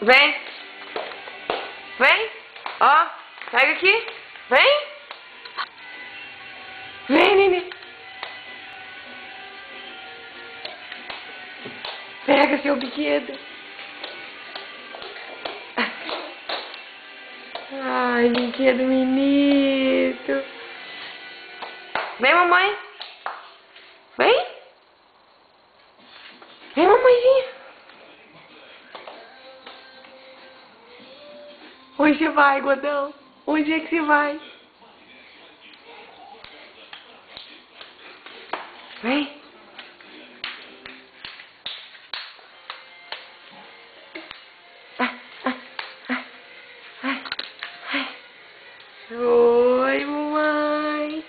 Vem. Vem. Ó, pega aqui. Vem. Vem, neném. Pega seu brinquedo. Ai, brinquedo bonito. Vem, mamãe. Vem. Vem, mamãezinha. Onde você vai, Godão? Onde é que você vai? Vem. Oi, mamãe.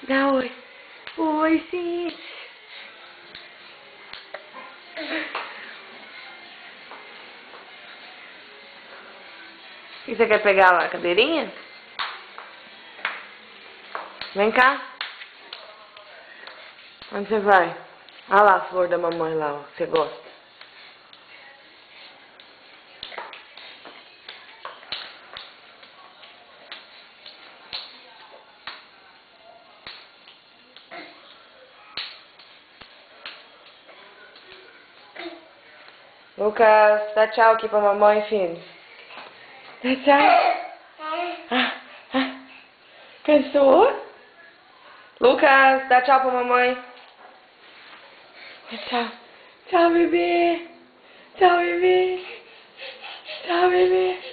Dá oi. Oi, sim. E você quer pegar lá a cadeirinha? Vem cá. Onde você vai? Olha lá a flor da mamãe lá, ó. Você gosta? Lucas, dá tchau aqui pra mamãe, filho. Dá tchau. Cansou? Lucas, dá tchau pra mamãe. Dá tchau. Tchau, bebê. Tchau, bebê. Tchau, bebê.